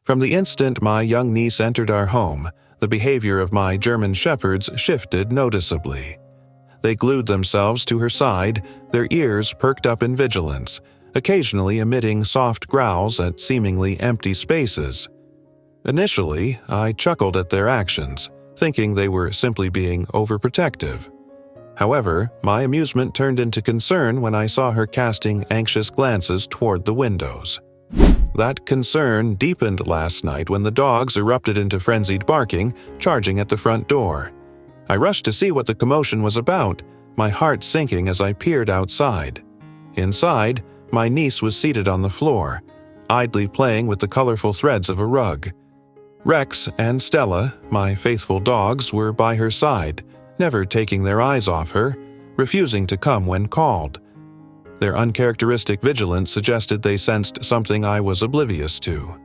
From the instant my young niece entered our home, the behavior of my German shepherds shifted noticeably. They glued themselves to her side, their ears perked up in vigilance, occasionally emitting soft growls at seemingly empty spaces. Initially, I chuckled at their actions, thinking they were simply being overprotective. However, my amusement turned into concern when I saw her casting anxious glances toward the windows. That concern deepened last night when the dogs erupted into frenzied barking, charging at the front door. I rushed to see what the commotion was about, my heart sinking as I peered outside. Inside, my niece was seated on the floor, idly playing with the colorful threads of a rug. Rex and Stella, my faithful dogs, were by her side, never taking their eyes off her, refusing to come when called. Their uncharacteristic vigilance suggested they sensed something I was oblivious to.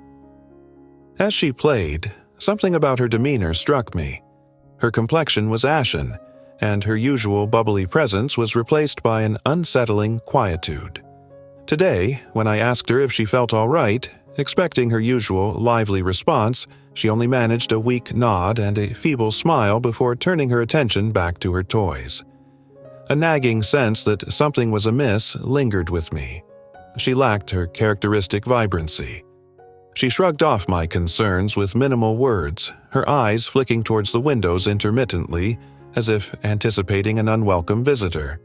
As she played, something about her demeanor struck me. Her complexion was ashen, and her usual bubbly presence was replaced by an unsettling quietude. Today, when I asked her if she felt all right, expecting her usual lively response, she only managed a weak nod and a feeble smile before turning her attention back to her toys. A nagging sense that something was amiss lingered with me. She lacked her characteristic vibrancy. She shrugged off my concerns with minimal words, her eyes flicking towards the windows intermittently, as if anticipating an unwelcome visitor.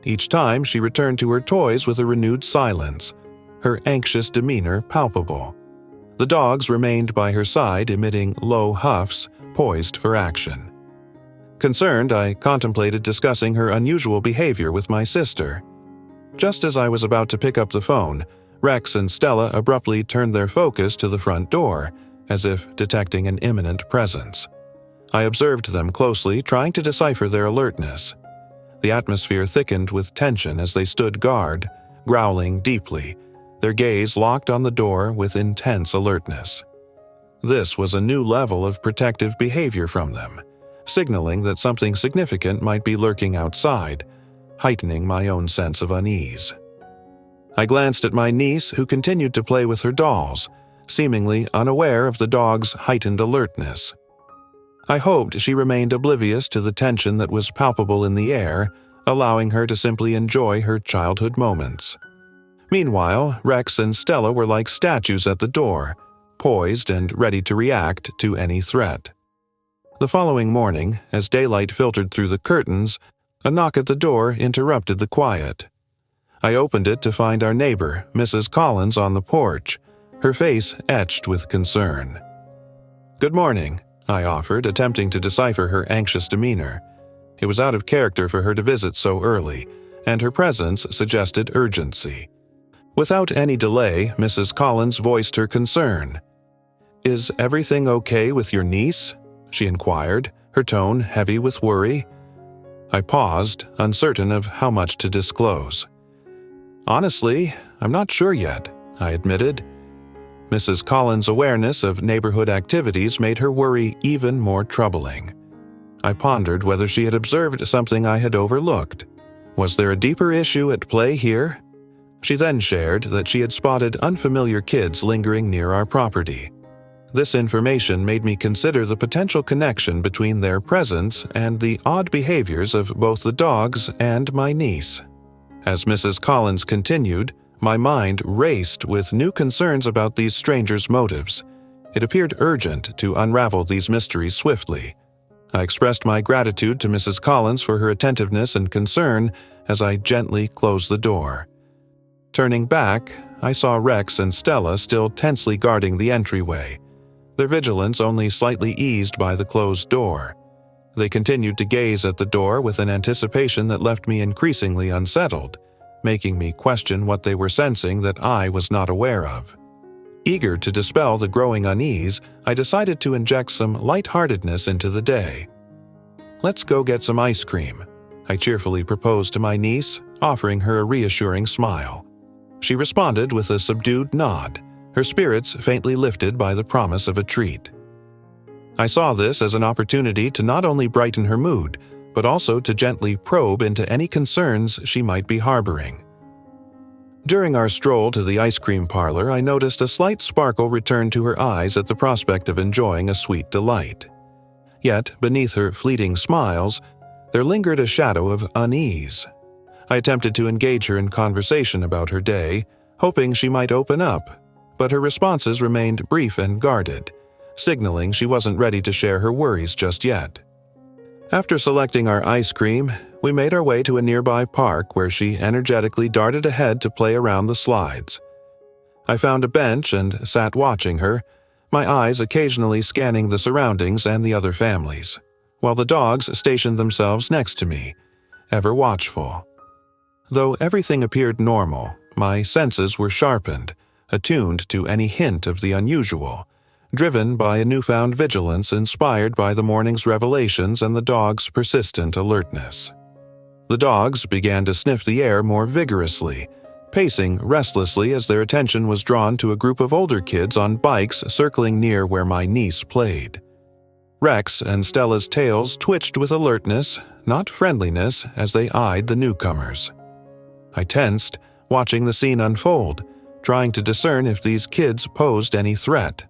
Each time she returned to her toys with a renewed silence, her anxious demeanor palpable. The dogs remained by her side, emitting low huffs, poised for action. Concerned, I contemplated discussing her unusual behavior with my sister. Just as I was about to pick up the phone, Rex and Stella abruptly turned their focus to the front door, as if detecting an imminent presence. I observed them closely, trying to decipher their alertness. The atmosphere thickened with tension as they stood guard, growling deeply, their gaze locked on the door with intense alertness. This was a new level of protective behavior from them, signaling that something significant might be lurking outside, heightening my own sense of unease. I glanced at my niece, who continued to play with her dolls, seemingly unaware of the dog's heightened alertness. I hoped she remained oblivious to the tension that was palpable in the air, allowing her to simply enjoy her childhood moments. Meanwhile, Rex and Stella were like statues at the door, poised and ready to react to any threat. The following morning, as daylight filtered through the curtains, a knock at the door interrupted the quiet. I opened it to find our neighbor, Mrs. Collins, on the porch, her face etched with concern. "Good morning," I offered, attempting to decipher her anxious demeanor. It was out of character for her to visit so early, and her presence suggested urgency. Without any delay, Mrs. Collins voiced her concern. "Is everything okay with your niece?" she inquired, her tone heavy with worry. I paused, uncertain of how much to disclose. "Honestly, I'm not sure yet," I admitted. Mrs. Collins' awareness of neighborhood activities made her worry even more troubling. I pondered whether she had observed something I had overlooked. Was there a deeper issue at play here? She then shared that she had spotted unfamiliar kids lingering near our property. This information made me consider the potential connection between their presence and the odd behaviors of both the dogs and my niece. As Mrs. Collins continued, my mind raced with new concerns about these strangers' motives. It appeared urgent to unravel these mysteries swiftly. I expressed my gratitude to Mrs. Collins for her attentiveness and concern as I gently closed the door. Turning back, I saw Rex and Stella still tensely guarding the entryway, their vigilance only slightly eased by the closed door. They continued to gaze at the door with an anticipation that left me increasingly unsettled, making me question what they were sensing that I was not aware of. Eager to dispel the growing unease, I decided to inject some lightheartedness into the day. "Let's go get some ice cream," I cheerfully proposed to my niece, offering her a reassuring smile. She responded with a subdued nod, her spirits faintly lifted by the promise of a treat. I saw this as an opportunity to not only brighten her mood, but also to gently probe into any concerns she might be harboring. During our stroll to the ice cream parlor, I noticed a slight sparkle return to her eyes at the prospect of enjoying a sweet delight. Yet, beneath her fleeting smiles, there lingered a shadow of unease. I attempted to engage her in conversation about her day, hoping she might open up, but her responses remained brief and guarded, signaling she wasn't ready to share her worries just yet. After selecting our ice cream, we made our way to a nearby park where she energetically darted ahead to play around the slides. I found a bench and sat watching her, my eyes occasionally scanning the surroundings and the other families, while the dogs stationed themselves next to me, ever watchful. Though everything appeared normal, my senses were sharpened, attuned to any hint of the unusual, driven by a newfound vigilance inspired by the morning's revelations and the dog's persistent alertness. The dogs began to sniff the air more vigorously, pacing restlessly as their attention was drawn to a group of older kids on bikes circling near where my niece played. Rex and Stella's tails twitched with alertness, not friendliness, as they eyed the newcomers. I tensed, watching the scene unfold, trying to discern if these kids posed any threat.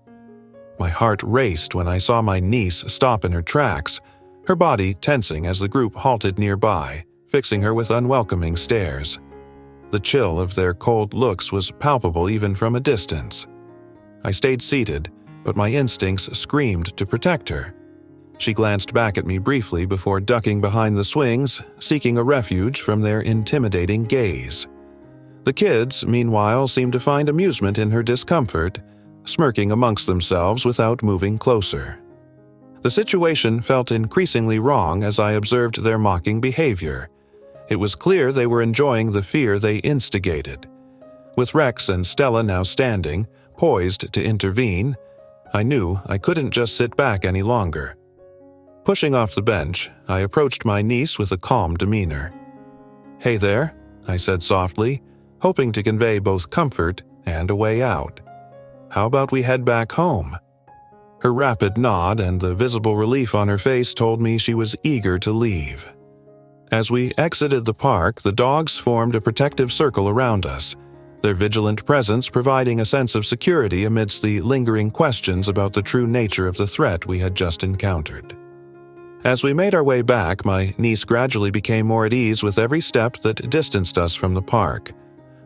My heart raced when I saw my niece stop in her tracks, her body tensing as the group halted nearby, fixing her with unwelcoming stares. The chill of their cold looks was palpable even from a distance. I stayed seated, but my instincts screamed to protect her. She glanced back at me briefly before ducking behind the swings, seeking a refuge from their intimidating gaze. The kids, meanwhile, seemed to find amusement in her discomfort, smirking amongst themselves without moving closer. The situation felt increasingly wrong as I observed their mocking behavior. It was clear they were enjoying the fear they instigated. With Rex and Stella now standing, poised to intervene, I knew I couldn't just sit back any longer. Pushing off the bench, I approached my niece with a calm demeanor. "Hey there," I said softly, hoping to convey both comfort and a way out. "How about we head back home?" Her rapid nod and the visible relief on her face told me she was eager to leave. As we exited the park, the dogs formed a protective circle around us, their vigilant presence providing a sense of security amidst the lingering questions about the true nature of the threat we had just encountered. As we made our way back, my niece gradually became more at ease with every step that distanced us from the park.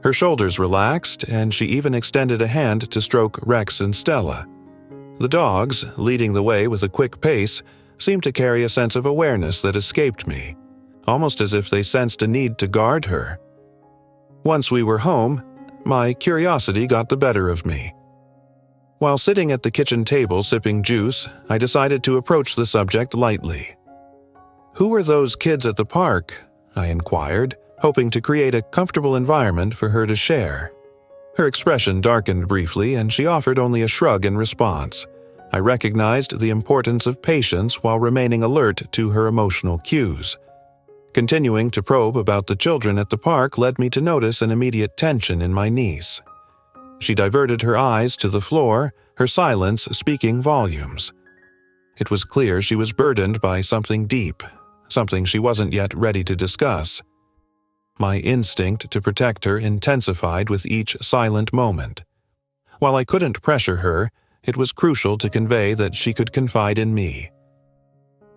Her shoulders relaxed, and she even extended a hand to stroke Rex and Stella. The dogs, leading the way with a quick pace, seemed to carry a sense of awareness that escaped me, almost as if they sensed a need to guard her. Once we were home, my curiosity got the better of me. While sitting at the kitchen table sipping juice, I decided to approach the subject lightly. "Who were those kids at the park?" I inquired, hoping to create a comfortable environment for her to share. Her expression darkened briefly, and she offered only a shrug in response. I recognized the importance of patience while remaining alert to her emotional cues. Continuing to probe about the children at the park led me to notice an immediate tension in my niece. She diverted her eyes to the floor, her silence speaking volumes. It was clear she was burdened by something deep, something she wasn't yet ready to discuss. My instinct to protect her intensified with each silent moment. While I couldn't pressure her, it was crucial to convey that she could confide in me.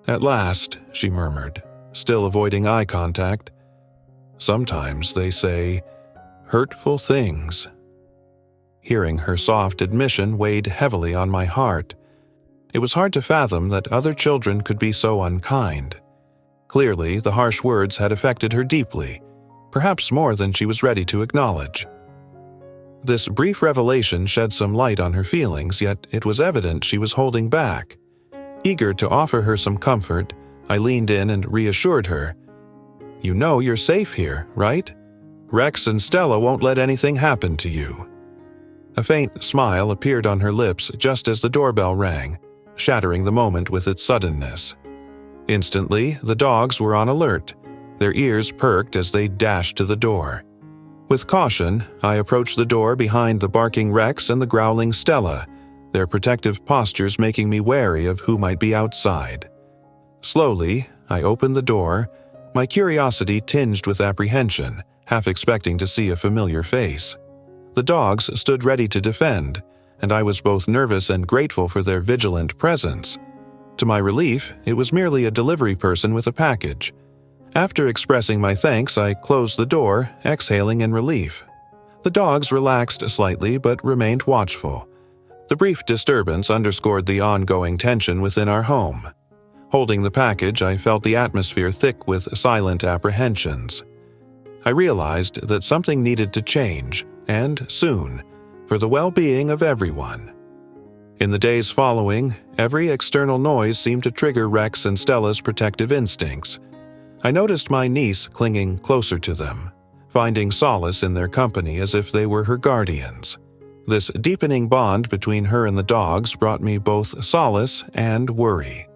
"At last," she murmured, still avoiding eye contact. "Sometimes they say hurtful things." Hearing her soft admission weighed heavily on my heart. It was hard to fathom that other children could be so unkind. Clearly, the harsh words had affected her deeply, perhaps more than she was ready to acknowledge. This brief revelation shed some light on her feelings, yet it was evident she was holding back. Eager to offer her some comfort, I leaned in and reassured her. "You know you're safe here, right? Rex and Stella won't let anything happen to you." A faint smile appeared on her lips just as the doorbell rang, shattering the moment with its suddenness. Instantly, the dogs were on alert, their ears perked as they dashed to the door. With caution, I approached the door behind the barking Rex and the growling Stella, their protective postures making me wary of who might be outside. Slowly, I opened the door, my curiosity tinged with apprehension, half expecting to see a familiar face. The dogs stood ready to defend, and I was both nervous and grateful for their vigilant presence. To my relief, it was merely a delivery person with a package. After expressing my thanks, I closed the door, exhaling in relief. The dogs relaxed slightly but remained watchful. The brief disturbance underscored the ongoing tension within our home. Holding the package, I felt the atmosphere thick with silent apprehensions. I realized that something needed to change, and soon, for the well-being of everyone. In the days following, every external noise seemed to trigger Rex and Stella's protective instincts. I noticed my niece clinging closer to them, finding solace in their company as if they were her guardians. This deepening bond between her and the dogs brought me both solace and worry.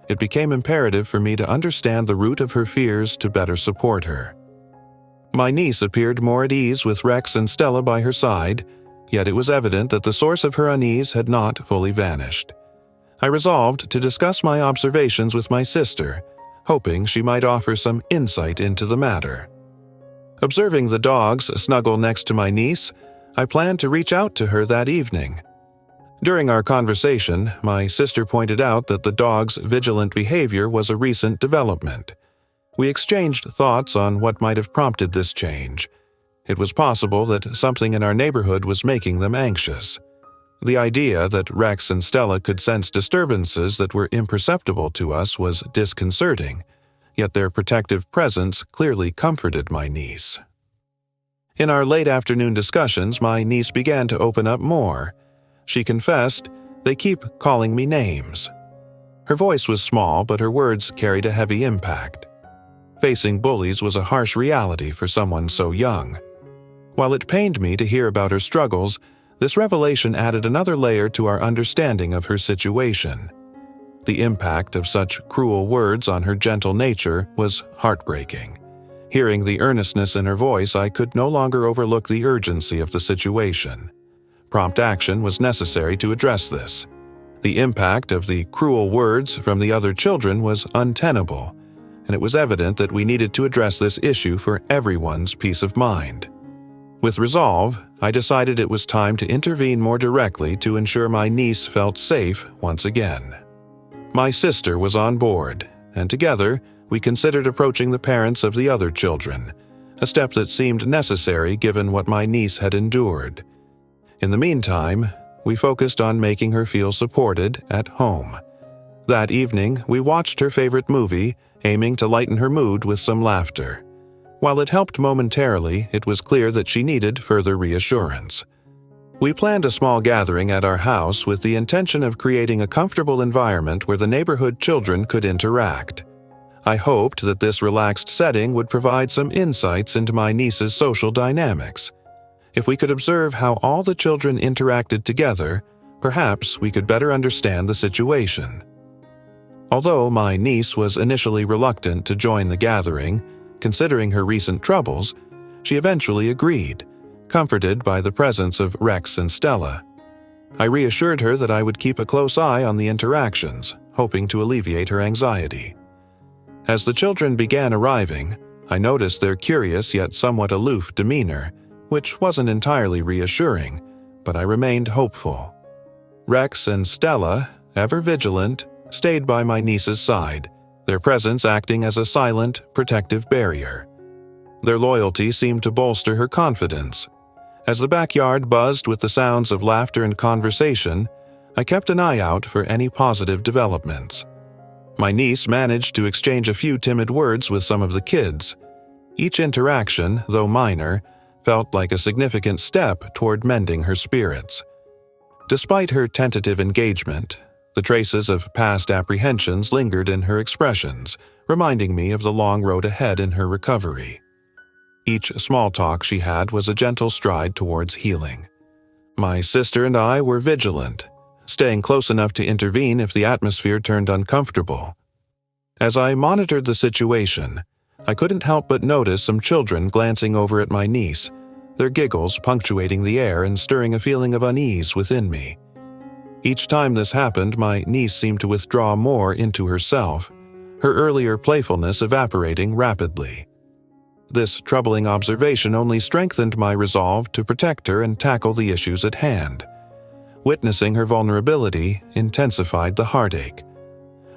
It became imperative for me to understand the root of her fears to better support her. My niece appeared more at ease with Rex and Stella by her side, yet it was evident that the source of her unease had not fully vanished. I resolved to discuss my observations with my sister, hoping she might offer some insight into the matter. Observing the dogs snuggle next to my niece, I planned to reach out to her that evening. During our conversation, my sister pointed out that the dog's vigilant behavior was a recent development. We exchanged thoughts on what might have prompted this change. It was possible that something in our neighborhood was making them anxious. The idea that Rex and Stella could sense disturbances that were imperceptible to us was disconcerting, yet their protective presence clearly comforted my niece. In our late afternoon discussions, my niece began to open up more. She confessed, "They keep calling me names." Her voice was small, but her words carried a heavy impact. Facing bullies was a harsh reality for someone so young. While it pained me to hear about her struggles, this revelation added another layer to our understanding of her situation. The impact of such cruel words on her gentle nature was heartbreaking. Hearing the earnestness in her voice, I could no longer overlook the urgency of the situation. Prompt action was necessary to address this. The impact of the cruel words from the other children was untenable, and it was evident that we needed to address this issue for everyone's peace of mind. With resolve, I decided it was time to intervene more directly to ensure my niece felt safe once again. My sister was on board, and together, we considered approaching the parents of the other children, a step that seemed necessary given what my niece had endured. In the meantime, we focused on making her feel supported at home. That evening, we watched her favorite movie, aiming to lighten her mood with some laughter. While it helped momentarily, it was clear that she needed further reassurance. We planned a small gathering at our house with the intention of creating a comfortable environment where the neighborhood children could interact. I hoped that this relaxed setting would provide some insights into my niece's social dynamics. If we could observe how all the children interacted together, perhaps we could better understand the situation. Although my niece was initially reluctant to join the gathering, considering her recent troubles, she eventually agreed, comforted by the presence of Rex and Stella. I reassured her that I would keep a close eye on the interactions, hoping to alleviate her anxiety. As the children began arriving, I noticed their curious yet somewhat aloof demeanor, which wasn't entirely reassuring, but I remained hopeful. Rex and Stella, ever vigilant, stayed by my niece's side, their presence acting as a silent, protective barrier. Their loyalty seemed to bolster her confidence. As the backyard buzzed with the sounds of laughter and conversation, I kept an eye out for any positive developments. My niece managed to exchange a few timid words with some of the kids. Each interaction, though minor, felt like a significant step toward mending her spirits. Despite her tentative engagement, the traces of past apprehensions lingered in her expressions, reminding me of the long road ahead in her recovery. Each small talk she had was a gentle stride towards healing. My sister and I were vigilant, staying close enough to intervene if the atmosphere turned uncomfortable. As I monitored the situation, I couldn't help but notice some children glancing over at my niece, their giggles punctuating the air and stirring a feeling of unease within me. Each time this happened, my niece seemed to withdraw more into herself, her earlier playfulness evaporating rapidly. This troubling observation only strengthened my resolve to protect her and tackle the issues at hand. Witnessing her vulnerability intensified the heartache.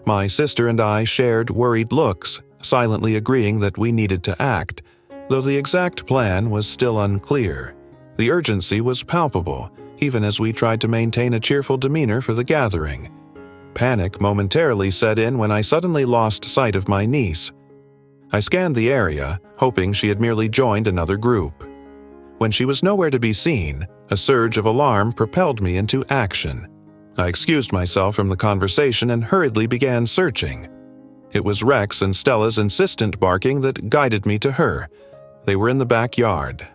My sister and I shared worried looks, silently agreeing that we needed to act, though the exact plan was still unclear. The urgency was palpable, even as we tried to maintain a cheerful demeanor for the gathering. Panic momentarily set in when I suddenly lost sight of my niece. I scanned the area, hoping she had merely joined another group. When she was nowhere to be seen, a surge of alarm propelled me into action. I excused myself from the conversation and hurriedly began searching. It was Rex and Stella's insistent barking that guided me to her. They were in the backyard.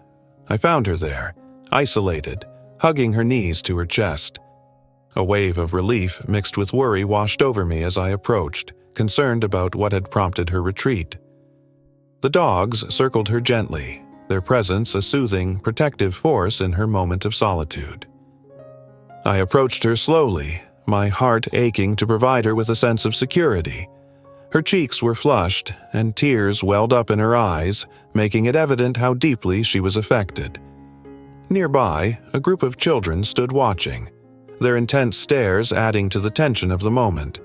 I found her there, isolated, hugging her knees to her chest. A wave of relief mixed with worry washed over me as I approached, concerned about what had prompted her retreat. The dogs circled her gently, their presence a soothing, protective force in her moment of solitude. I approached her slowly, my heart aching to provide her with a sense of security. Her cheeks were flushed, and tears welled up in her eyes, making it evident how deeply she was affected. Nearby, a group of children stood watching, their intense stares adding to the tension of the moment.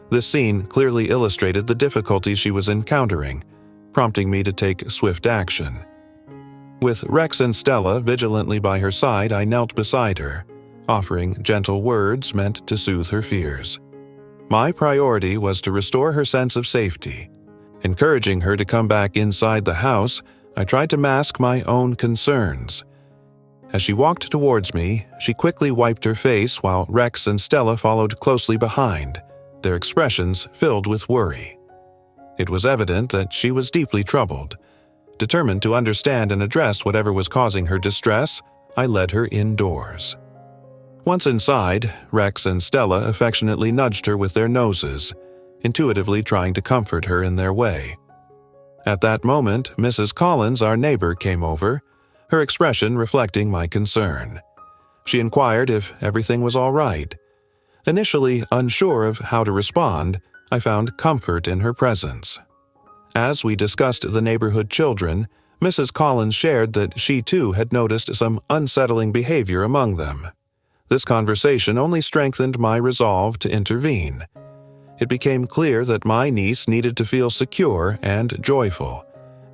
This scene clearly illustrated the difficulties she was encountering, prompting me to take swift action. With Rex and Stella vigilantly by her side, I knelt beside her, offering gentle words meant to soothe her fears. My priority was to restore her sense of safety. Encouraging her to come back inside the house, I tried to mask my own concerns. As she walked towards me, she quickly wiped her face while Rex and Stella followed closely behind, their expressions filled with worry. It was evident that she was deeply troubled. Determined to understand and address whatever was causing her distress, I led her indoors. Once inside, Rex and Stella affectionately nudged her with their noses, intuitively trying to comfort her in their way. At that moment, Mrs. Collins, our neighbor, came over, her expression reflecting my concern. She inquired if everything was all right. Initially unsure of how to respond, I found comfort in her presence. As we discussed the neighborhood children, Mrs. Collins shared that she too had noticed some unsettling behavior among them. This conversation only strengthened my resolve to intervene. It became clear that my niece needed to feel secure and joyful,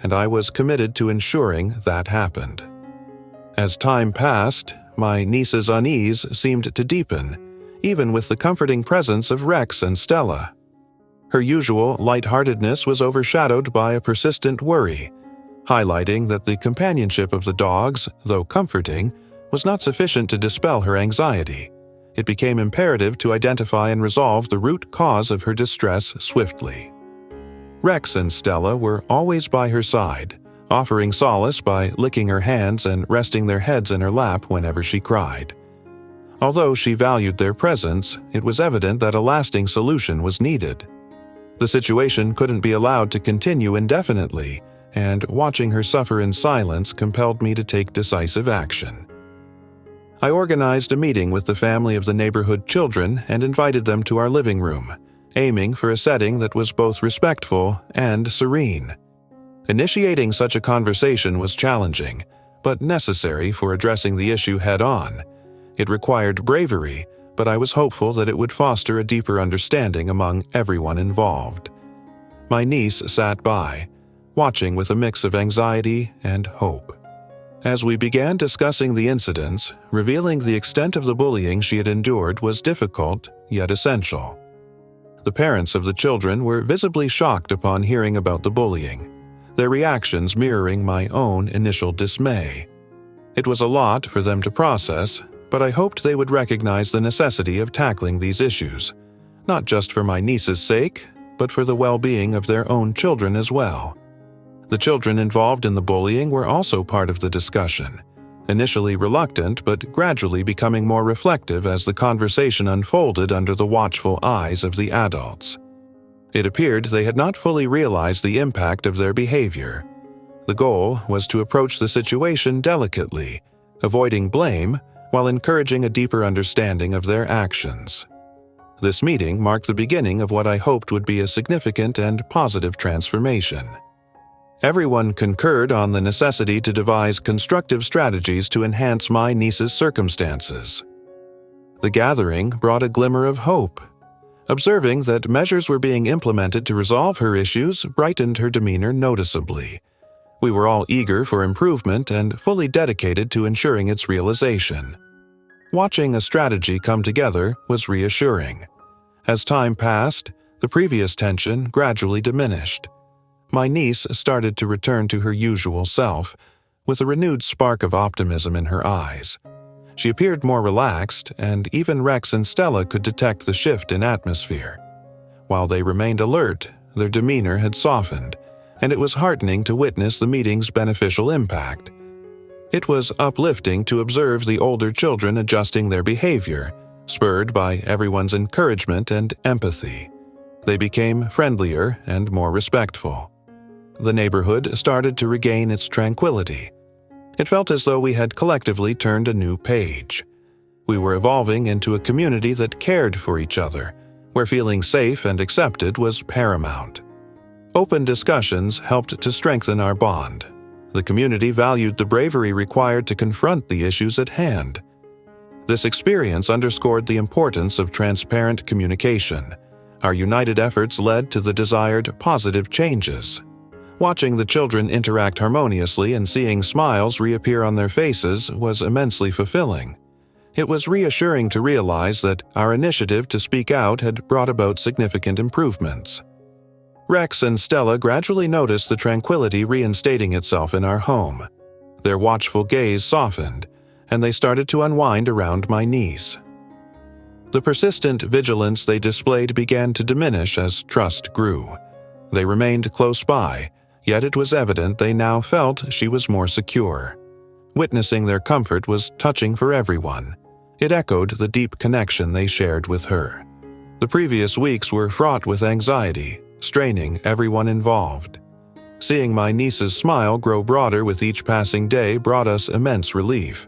and I was committed to ensuring that happened. As time passed, my niece's unease seemed to deepen, even with the comforting presence of Rex and Stella. Her usual lightheartedness was overshadowed by a persistent worry, highlighting that the companionship of the dogs, though comforting, was not sufficient to dispel her anxiety. It became imperative to identify and resolve the root cause of her distress swiftly. Rex and Stella were always by her side, offering solace by licking her hands and resting their heads in her lap whenever she cried. Although she valued their presence, it was evident that a lasting solution was needed. The situation couldn't be allowed to continue indefinitely, and watching her suffer in silence compelled me to take decisive action. I organized a meeting with the family of the neighborhood children and invited them to our living room, aiming for a setting that was both respectful and serene. Initiating such a conversation was challenging, but necessary for addressing the issue head-on. It required bravery, but I was hopeful that it would foster a deeper understanding among everyone involved. My niece sat by, watching with a mix of anxiety and hope. As we began discussing the incidents, revealing the extent of the bullying she had endured was difficult, yet essential. The parents of the children were visibly shocked upon hearing about the bullying, their reactions mirroring my own initial dismay. It was a lot for them to process, but I hoped they would recognize the necessity of tackling these issues, not just for my niece's sake, but for the well-being of their own children as well. The children involved in the bullying were also part of the discussion, initially reluctant but gradually becoming more reflective as the conversation unfolded under the watchful eyes of the adults. It appeared they had not fully realized the impact of their behavior. The goal was to approach the situation delicately, avoiding blame while encouraging a deeper understanding of their actions. This meeting marked the beginning of what I hoped would be a significant and positive transformation. Everyone concurred on the necessity to devise constructive strategies to enhance my niece's circumstances. The gathering brought a glimmer of hope. Observing that measures were being implemented to resolve her issues brightened her demeanor noticeably. We were all eager for improvement and fully dedicated to ensuring its realization. Watching a strategy come together was reassuring. As time passed, the previous tension gradually diminished. My niece started to return to her usual self, with a renewed spark of optimism in her eyes. She appeared more relaxed, and even Rex and Stella could detect the shift in atmosphere. While they remained alert, their demeanor had softened, and it was heartening to witness the meeting's beneficial impact. It was uplifting to observe the older children adjusting their behavior, spurred by everyone's encouragement and empathy. They became friendlier and more respectful. The neighborhood started to regain its tranquility. It felt as though we had collectively turned a new page. We were evolving into a community that cared for each other, where feeling safe and accepted was paramount. Open discussions helped to strengthen our bond. The community valued the bravery required to confront the issues at hand. This experience underscored the importance of transparent communication. Our united efforts led to the desired positive changes. Watching the children interact harmoniously and seeing smiles reappear on their faces was immensely fulfilling. It was reassuring to realize that our initiative to speak out had brought about significant improvements. Rex and Stella gradually noticed the tranquility reinstating itself in our home. Their watchful gaze softened, and they started to unwind around my niece. The persistent vigilance they displayed began to diminish as trust grew. They remained close by, yet it was evident they now felt she was more secure. Witnessing their comfort was touching for everyone. It echoed the deep connection they shared with her. The previous weeks were fraught with anxiety, straining everyone involved. Seeing my niece's smile grow broader with each passing day brought us immense relief.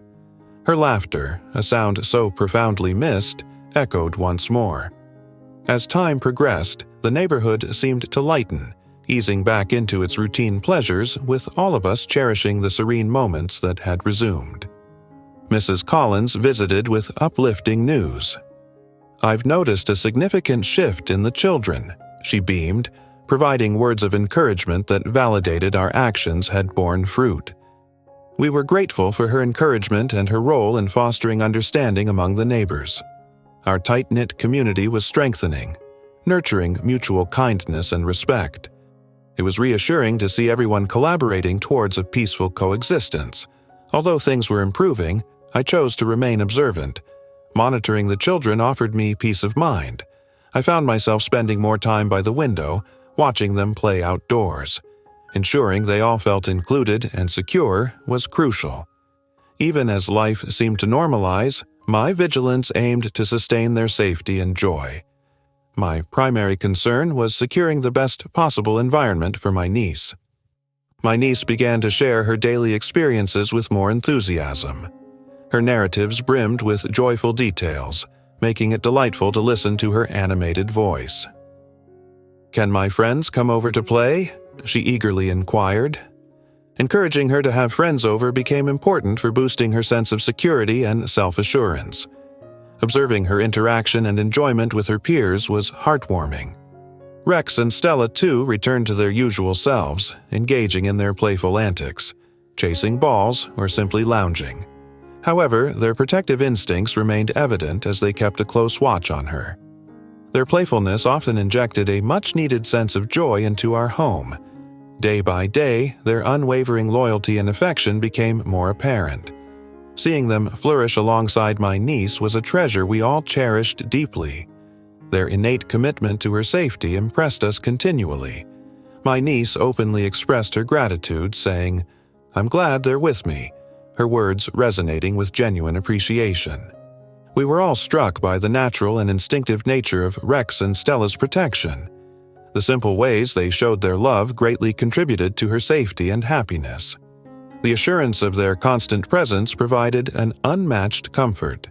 Her laughter, a sound so profoundly missed, echoed once more. As time progressed, the neighborhood seemed to lighten, easing back into its routine pleasures, with all of us cherishing the serene moments that had resumed. Mrs. Collins visited with uplifting news. "I've noticed a significant shift in the children," she beamed, providing words of encouragement that validated our actions had borne fruit. We were grateful for her encouragement and her role in fostering understanding among the neighbors. Our tight-knit community was strengthening, nurturing mutual kindness and respect. It was reassuring to see everyone collaborating towards a peaceful coexistence. Although things were improving, I chose to remain observant. Monitoring the children offered me peace of mind. I found myself spending more time by the window, watching them play outdoors. Ensuring they all felt included and secure was crucial. Even as life seemed to normalize, my vigilance aimed to sustain their safety and joy. My primary concern was securing the best possible environment for my niece. My niece began to share her daily experiences with more enthusiasm. Her narratives brimmed with joyful details, making it delightful to listen to her animated voice. "Can my friends come over to play?" she eagerly inquired. Encouraging her to have friends over became important for boosting her sense of security and self-assurance. Observing her interaction and enjoyment with her peers was heartwarming. Rex and Stella, too, returned to their usual selves, engaging in their playful antics, chasing balls or simply lounging. However, their protective instincts remained evident as they kept a close watch on her. Their playfulness often injected a much-needed sense of joy into our home. Day by day, their unwavering loyalty and affection became more apparent. Seeing them flourish alongside my niece was a treasure we all cherished deeply. Their innate commitment to her safety impressed us continually. My niece openly expressed her gratitude, saying, "I'm glad they're with me," her words resonating with genuine appreciation. We were all struck by the natural and instinctive nature of Rex and Stella's protection. The simple ways they showed their love greatly contributed to her safety and happiness. The assurance of their constant presence provided an unmatched comfort.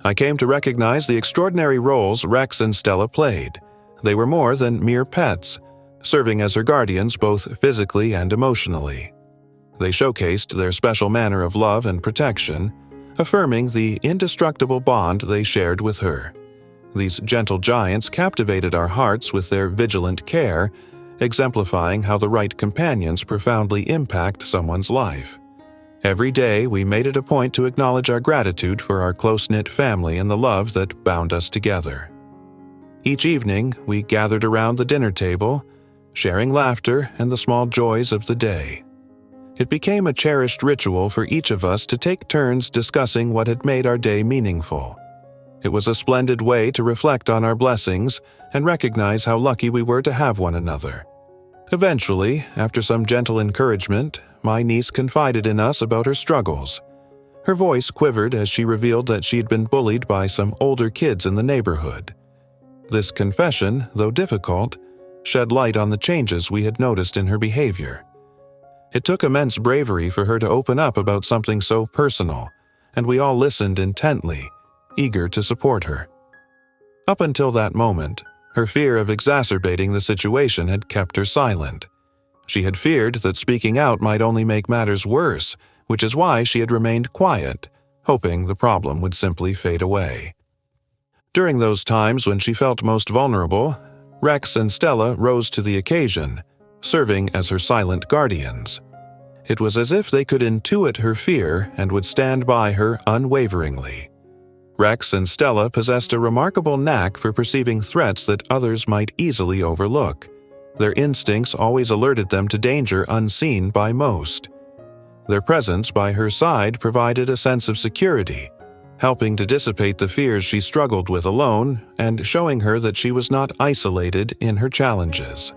I came to recognize the extraordinary roles Rex and Stella played. They were more than mere pets. serving as her guardians both physically and emotionally. They showcased their special manner of love and protection, affirming the indestructible bond they shared with her. These gentle giants captivated our hearts with their vigilant care, exemplifying how the right companions profoundly impact someone's life. Every day, we made it a point to acknowledge our gratitude for our close-knit family and the love that bound us together. Each evening, we gathered around the dinner table, sharing laughter and the small joys of the day. It became a cherished ritual for each of us to take turns discussing what had made our day meaningful. It was a splendid way to reflect on our blessings and recognize how lucky we were to have one another. Eventually, after some gentle encouragement, my niece confided in us about her struggles. Her voice quivered as she revealed that she had been bullied by some older kids in the neighborhood. This confession, though difficult, shed light on the changes we had noticed in her behavior. It took immense bravery for her to open up about something so personal, and we all listened intently, eager to support her. Up until that moment, her fear of exacerbating the situation had kept her silent. She had feared that speaking out might only make matters worse, which is why she had remained quiet, hoping the problem would simply fade away. During those times when she felt most vulnerable, Rex and Stella rose to the occasion, serving as her silent guardians. It was as if they could intuit her fear and would stand by her unwaveringly. Rex and Stella possessed a remarkable knack for perceiving threats that others might easily overlook. Their instincts always alerted them to danger unseen by most. Their presence by her side provided a sense of security, helping to dissipate the fears she struggled with alone and showing her that she was not isolated in her challenges.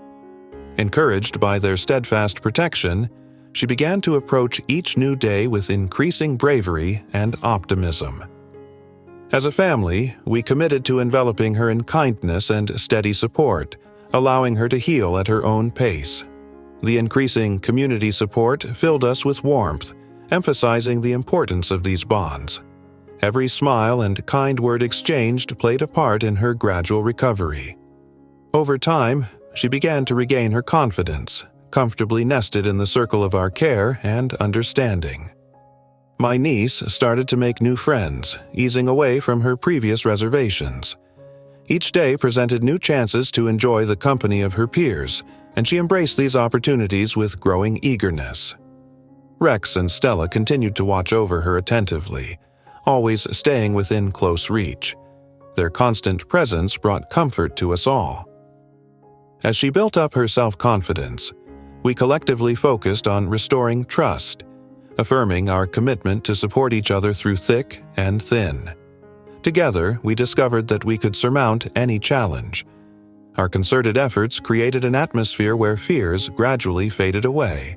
Encouraged by their steadfast protection, she began to approach each new day with increasing bravery and optimism. As a family, we committed to enveloping her in kindness and steady support, allowing her to heal at her own pace. The increasing community support filled us with warmth, emphasizing the importance of these bonds. Every smile and kind word exchanged played a part in her gradual recovery. Over time, she began to regain her confidence, comfortably nested in the circle of our care and understanding. My niece started to make new friends, easing away from her previous reservations. Each day presented new chances to enjoy the company of her peers, and she embraced these opportunities with growing eagerness. Rex and Stella continued to watch over her attentively, always staying within close reach. Their constant presence brought comfort to us all. As she built up her self-confidence, we collectively focused on restoring trust, affirming our commitment to support each other through thick and thin. Together, we discovered that we could surmount any challenge. Our concerted efforts created an atmosphere where fears gradually faded away.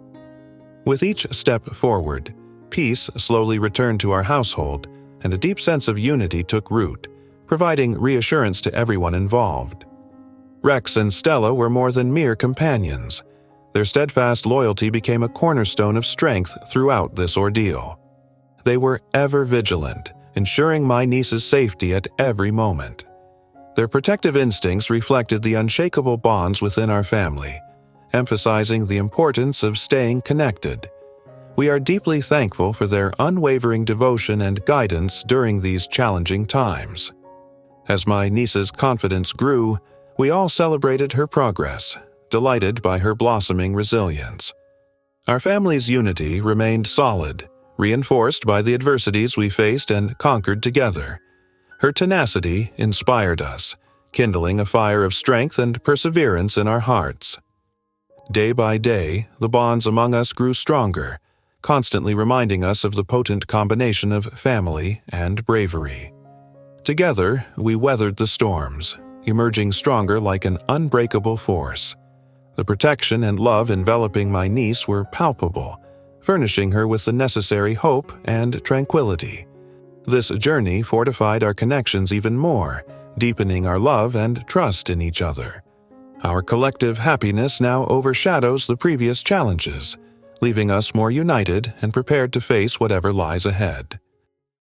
With each step forward, peace slowly returned to our household, and a deep sense of unity took root, providing reassurance to everyone involved. Rex and Stella were more than mere companions. Their steadfast loyalty became a cornerstone of strength throughout this ordeal. They were ever vigilant, ensuring my niece's safety at every moment. Their protective instincts reflected the unshakable bonds within our family, emphasizing the importance of staying connected. We are deeply thankful for their unwavering devotion and guidance during these challenging times. As my niece's confidence grew, we all celebrated her progress, delighted by her blossoming resilience. Our family's unity remained solid, reinforced by the adversities we faced and conquered together. Her tenacity inspired us, kindling a fire of strength and perseverance in our hearts. Day by day, the bonds among us grew stronger, constantly reminding us of the potent combination of family and bravery. Together, we weathered the storms, emerging stronger like an unbreakable force. The protection and love enveloping my niece were palpable, furnishing her with the necessary hope and tranquility. This journey fortified our connections even more, deepening our love and trust in each other. Our collective happiness now overshadows the previous challenges, leaving us more united and prepared to face whatever lies ahead.